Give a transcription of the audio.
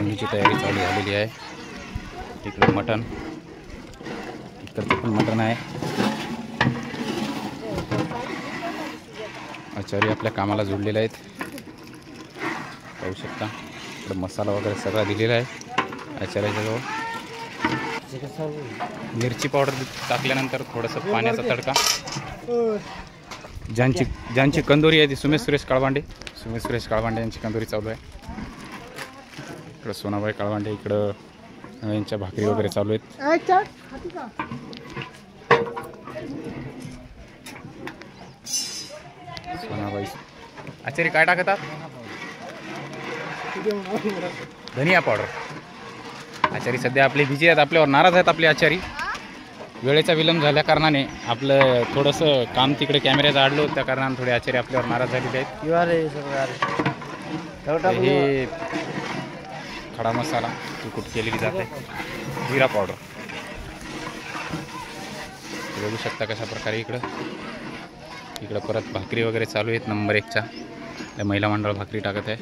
फोडणीची तयारी चालू झालेली आहे। इकडे मटण, इकडचं पण मटण आहे। आचारी आपल्या कामाला जोडलेले आहेत, पाहू शकता। इकडे मसाला वगैरे सगळा दिलेला आहे आचार्याच्या जवळ। मिरची पावडर टाकल्यानंतर थोडंसं पाण्याचा तडका। ज्यांची कंदोरी आहे ती सुरेश काळबांडे यांची कंदोरी चालू आहे। इकडं सोनाबाई काळबांडे, इकडं यांच्या भाकरी वगैरे चालू आहेत। सोनाबाई आचारी काय टाकतात? धनिया पावडर। आचारी सध्या आपले बिझी आहेत, आपल्यावर नाराज आहेत आपले आचारी। वेळेचा विलंब झाल्या कारणाने आपलं थोडंसं काम तिकडे कॅमेऱ्याचं आडलो, त्या कारणाने थोडे आचारी आपल्यावर नाराज झालेले आहेत। हे खडा मसाला कुट केलेली जाते, जिरा पावडर बघू शकता कशा प्रकारे। इकडं परत भाकरी वगैरे चालू आहेत नंबर 1च्या। महिला मंडळ भाकरी टाकत आहे।